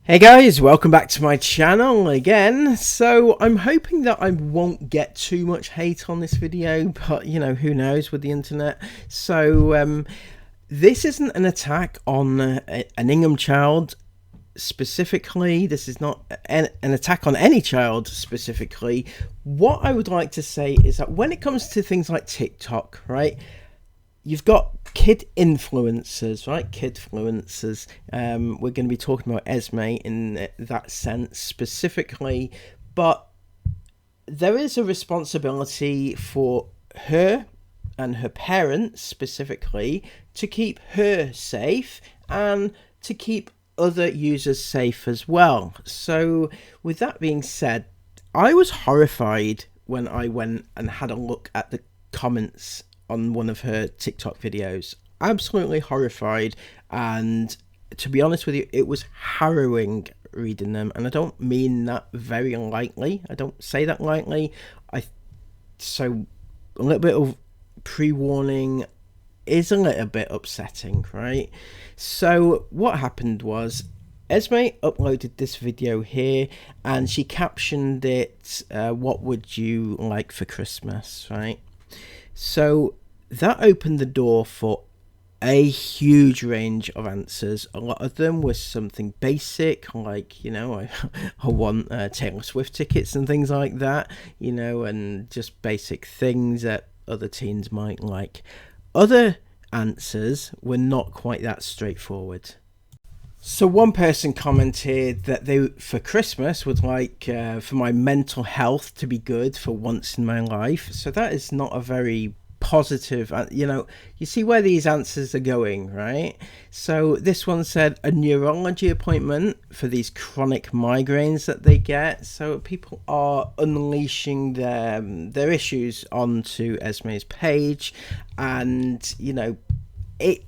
Hey guys, welcome back to my channel again. So I'm hoping that I won't get too much hate on this video, but you know, who knows with the internet. So this isn't an attack on an Ingham child specifically. This is not an attack on any child specifically. What I would like to say is that when it comes to things like TikTok, right, you've got kid influencers, right? Kidfluencers. We're going to be talking about Esme in that sense specifically, but there is a responsibility for her and her parents specifically to keep her safe and to keep other users safe as well. So with that being said, I was horrified when I went and had a look at the comments on one of her TikTok videos. Absolutely horrified, and to be honest with you, it was harrowing reading them, and I don't mean that very lightly. I don't say that lightly. So a little bit of pre-warning is a little bit upsetting, right? So what happened was Esme uploaded this video here and she captioned it, what would you like for Christmas, right? So that opened the door for a huge range of answers. A lot of them was something basic, like, you know, I want Taylor Swift tickets and things like that, you know, and just basic things that other teens might like. Other answers were not quite that straightforward. So one person commented that they, for Christmas, would like for my mental health to be good for once in my life. So that is not a very positive, you know, you see where these answers are going, right? So this one said a neurology appointment for these chronic migraines that they get. So people are unleashing their issues onto Esme's page, and you know, it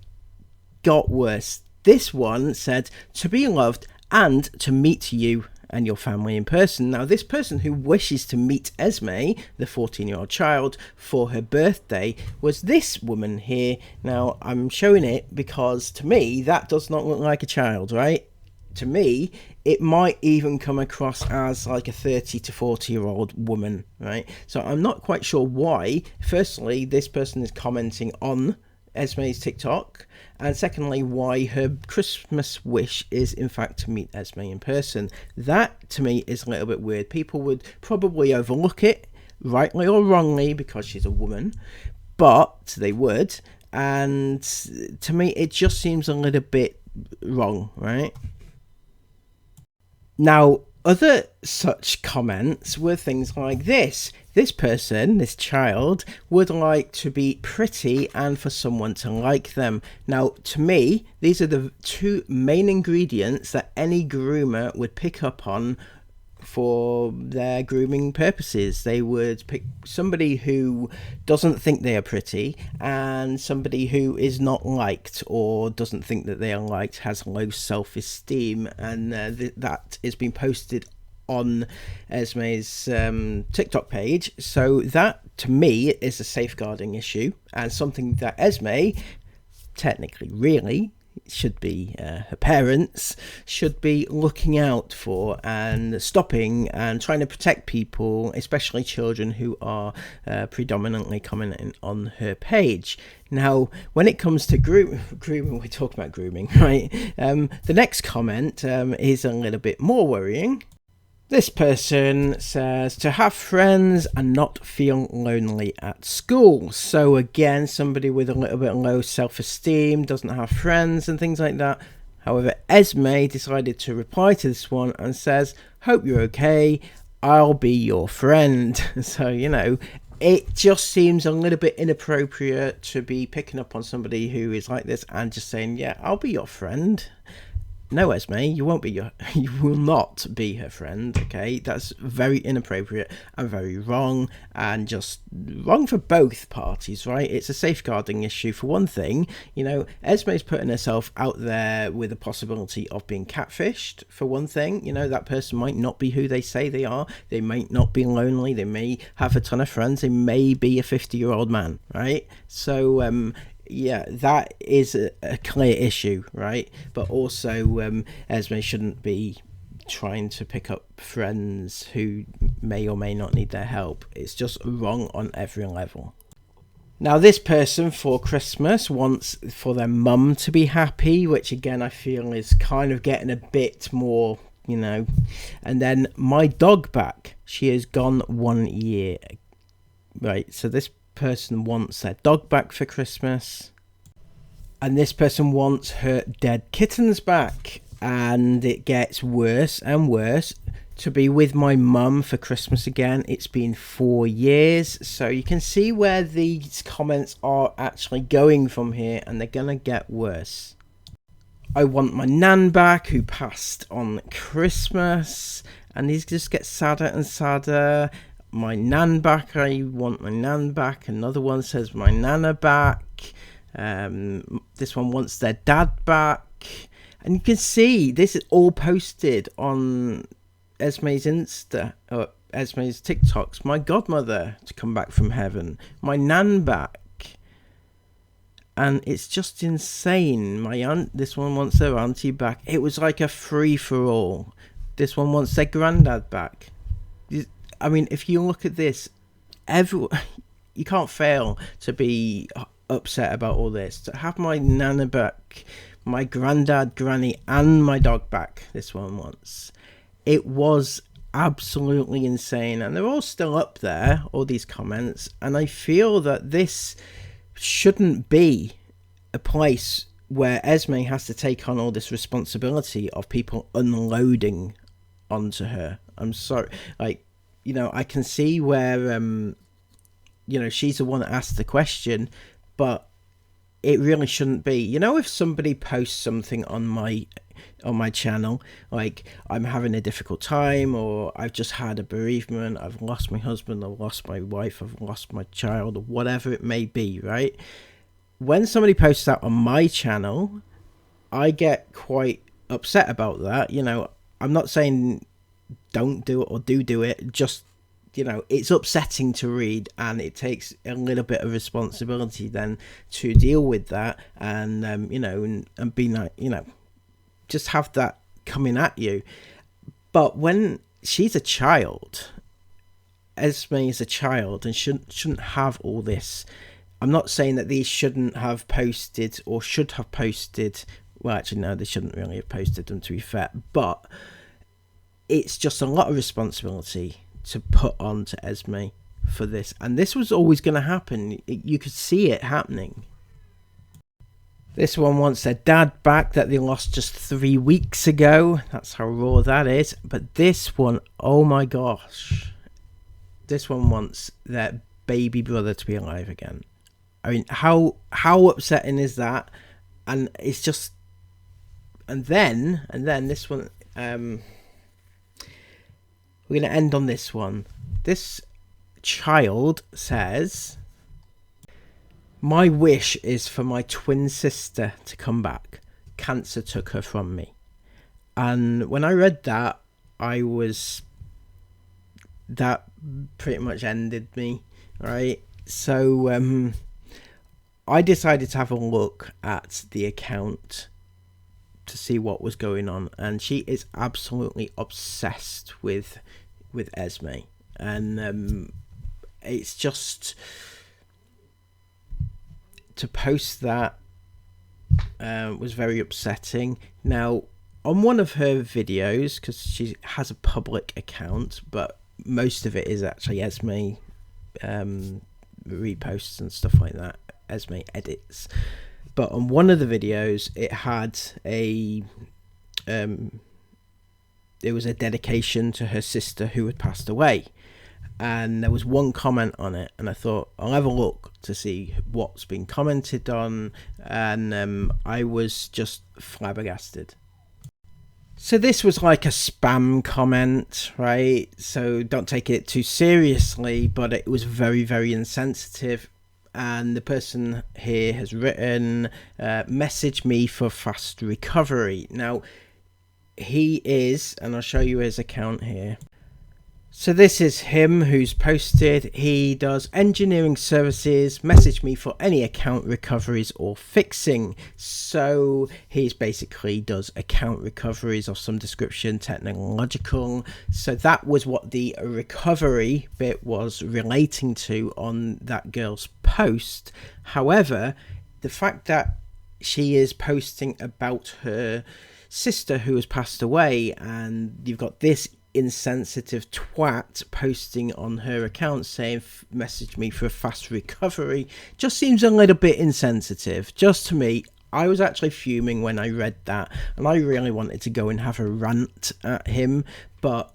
got worse. This one said to be loved and to meet you and your family in person. Now, this person who wishes to meet Esme, the 14-year-old child, for her birthday was this woman here. Now, I'm showing it because to me, that does not look like a child, right? To me, it might even come across as like a 30 to 40-year-old woman, right? So I'm not quite sure why. Firstly, this person is commenting on Esme's TikTok, and secondly, why her Christmas wish is in fact to meet Esme in person. That to me is a little bit weird. People would probably overlook it, rightly or wrongly, because she's a woman, but they would, and to me it just seems a little bit wrong, right? Now, other such comments were things like this. This person, this child, would like to be pretty and for someone to like them. Now, to me, these are the two main ingredients that any groomer would pick up on for their grooming purposes. They would pick somebody who doesn't think they are pretty and somebody who is not liked or doesn't think that they are liked, has low self-esteem, and that is being posted on Esme's TikTok page. So that to me is a safeguarding issue and something that Esme technically really should be, her parents should be looking out for and stopping and trying to protect people, especially children who are predominantly commenting on her page. Now, when it comes to grooming, we talk about grooming, right? The next comment is a little bit more worrying. This person says to have friends and not feel lonely at school. So again, somebody with a little bit low self-esteem, doesn't have friends and things like that. However, Esme decided to reply to this one and says, hope you're okay, I'll be your friend. So, you know, it just seems a little bit inappropriate to be picking up on somebody who is like this and just saying, yeah, I'll be your friend. No, Esme, you will not be her friend, okay? That's very inappropriate and very wrong, and just wrong for both parties, right? It's a safeguarding issue. For one thing, you know, Esme's putting herself out there with the possibility of being catfished, for one thing. You know, that person might not be who they say they are. They might not be lonely. They may have a ton of friends. They may be a 50-year-old man, right? So, yeah, that is a clear issue, right? But also, Esme shouldn't be trying to pick up friends who may or may not need their help. It's just wrong on every level. Now, this person for Christmas wants for their mum to be happy, which again I feel is kind of getting a bit more, you know. And then my dog back. She has gone 1 year. Right, so this person wants their dog back for Christmas. And this person wants her dead kittens back. And it gets worse and worse. To be with my mum for Christmas again. It's been 4 years, so you can see where these comments are actually going from here, and they're gonna get worse. I want my nan back who passed on Christmas, and these just get sadder and sadder. My nan back, I want my nan back. Another one says my nana back. This one wants their dad back, and you can see this is all posted on Esme's Insta, or Esme's TikToks. My godmother to come back from heaven, my nan back, and it's just insane. My aunt, this one wants their auntie back. It was like a free for all. This one wants their granddad back. I mean, if you look at this, you can't fail to be upset about all this. To have my nana back, my granddad, granny, and my dog back. This one wants. It was absolutely insane, and they're all still up there, all these comments, and I feel that this shouldn't be a place where Esme has to take on all this responsibility of people unloading onto her. I'm sorry, like, you know, I can see where, you know, she's the one that asked the question, but it really shouldn't be. You know, if somebody posts something on my channel, like I'm having a difficult time, or I've just had a bereavement, I've lost my husband, I've lost my wife, I've lost my child, or whatever it may be, right? When somebody posts that on my channel, I get quite upset about that. You know, I'm not saying don't do it or do it, just, you know, it's upsetting to read, and it takes a little bit of responsibility then to deal with that, and you know, and be like, you know, just have that coming at you. But when she's a child, Esme is a child, and shouldn't have all this. I'm not saying that these shouldn't have posted or should have posted. Well, actually, no, they shouldn't really have posted them, to be fair. But it's just a lot of responsibility to put on to Esme for this. And this was always going to happen. You could see it happening. This one wants their dad back that they lost just 3 weeks ago. That's how raw that is. But this one, oh my gosh. This one wants their baby brother to be alive again. I mean, how upsetting is that? And it's just... And then this one... we're going to end on this one. This child says... My wish is for my twin sister to come back. Cancer took her from me. And when I read that, that pretty much ended me, right? So I decided to have a look at the account to see what was going on, and she is absolutely obsessed with Esme, and it's just... To post that was very upsetting. Now, on one of her videos, because she has a public account, but most of it is actually Esme reposts and stuff like that, Esme edits. But on one of the videos, it had it was a dedication to her sister who had passed away. And there was one comment on it, and I thought I'll have a look to see what's been commented on, and I was just flabbergasted. So this was like a spam comment, right? So don't take it too seriously, but it was very, very insensitive. And the person here has written, message me for fast recovery. Now, he is, and I'll show you his account here. So this is him who's posted. He does engineering services. Message me for any account recoveries or fixing. So he's basically does account recoveries of some description, technological. So that was what the recovery bit was relating to on that girl's post. However, the fact that she is posting about her sister who has passed away, and you've got this insensitive twat posting on her account saying message me for a fast recovery, just seems a little bit insensitive, just to me. I was actually fuming when I read that, and I really wanted to go and have a rant at him, but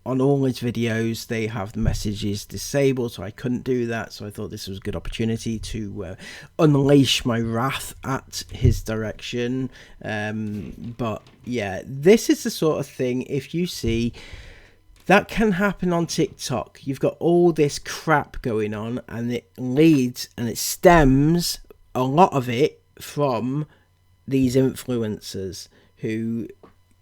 on all his videos they have the messages disabled, so I couldn't do that. So I thought this was a good opportunity to unleash my wrath at his direction. But yeah, this is the sort of thing, if you see, that can happen on TikTok. You've got all this crap going on, and it leads and it stems, a lot of it, from these influencers who,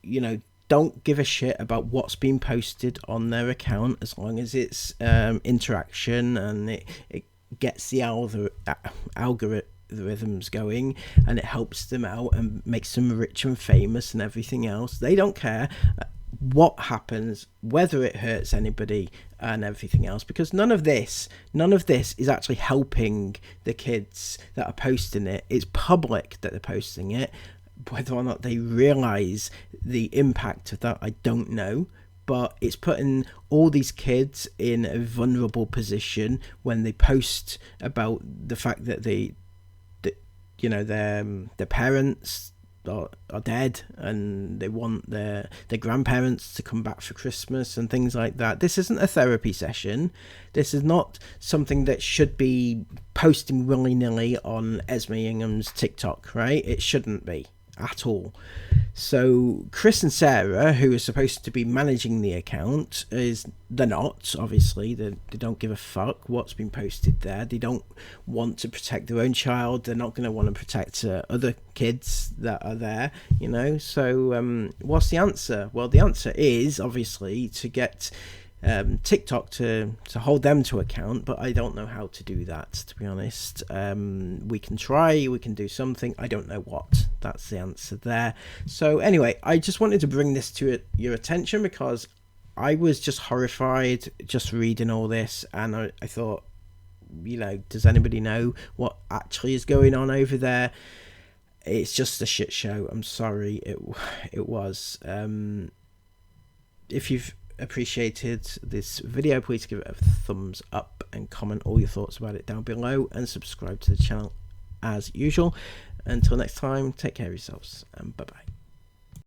you know, don't give a shit about what's being posted on their account, as long as it's interaction and it gets the algorithms going, and it helps them out and makes them rich and famous and everything else. They don't care what happens, whether it hurts anybody and everything else, because none of this is actually helping the kids that are posting it. It's public that they're posting it. Whether or not they realize the impact of that, I don't know, but it's putting all these kids in a vulnerable position when they post about the fact that their parents are dead, and they want their grandparents to come back for Christmas and things like that. This isn't a therapy session. This is not something that should be posting willy-nilly on Esme Ingham's TikTok, right? It shouldn't be at all. So Chris and Sarah, who are supposed to be managing the account, they're not, obviously. They don't give a fuck what's been posted there. They don't want to protect their own child. They're not going to want to protect other kids that are there, you know. So what's the answer? Well, the answer is obviously to get TikTok to hold them to account, but I don't know how to do that, to be honest. We can try, we can do something, I don't know what. That's the answer there. So anyway, I just wanted to bring this to your attention, because I was just horrified just reading all this, and I thought, you know, does anybody know what actually is going on over there? It's just a shit show. I'm sorry, it was. If you've appreciated this video, please give it a thumbs up and comment all your thoughts about it down below, and subscribe to the channel as usual. Until next time, take care of yourselves, and bye bye.